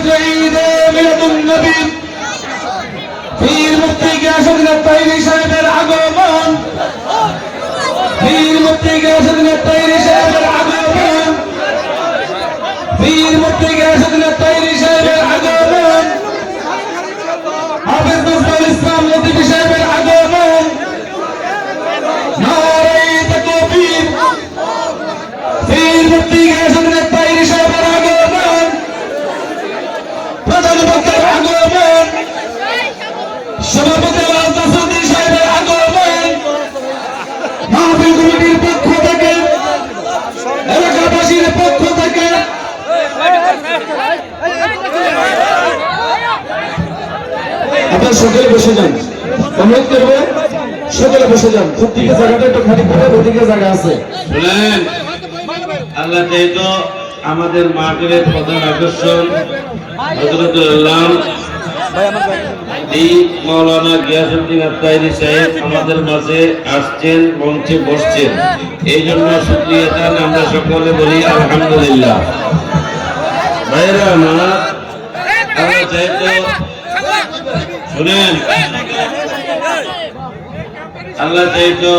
ঈদে মিলাদুন্নবী পীর মুফতি গিয়াসউদ্দিন আত-তাইরি সাহেবের আগমন, পীর মুফতি গিয়াসউদ্দিন আত-তাইরি সাহেবের আগমন, পীর মুফতি গিয়াসউদ্দিন আত-তাইরি সাহেবের আগমন, হাফেজ নজরুল ইসলাম লতিফি সাহেবের আগমন, নারে তাকবীর, পীর মুফতি গিয়াসউদ্দিন আত-তাইরি সাহেবের আগমন, প্রধান বক্তার আগমন, সভাপতি রাজনাথুদ্দিন সাহেবের আগমন, মাহফিল কমিটির পক্ষ থেকে, এলাকাবাসীর পক্ষ থেকে আপনারা সকলে বসে যান। অনুরোধ করবো সকলে বসে যান। প্রত্যেকে জায়গাটা একটু খালি করে, ওদিকে জায়গা আছে। শুনেন, আল্লাহ যেহেতু আমাদের মাহফিলের প্রধান আকর্ষণ হযরতুল আল্লাহ মাওলানা গিয়াসউদ্দিন আত-তাইরি সাহেব আমাদের মাঝে আসছেন, মঞ্চে বসছেন, এই জন্য শুকরিয়া জানাই আমরা সকলে বলি আলহামদুলিল্লাহ। ভাইরা আমার, আল্লাহ যেহেতু শুনেন, আল্লাহ যেহেতু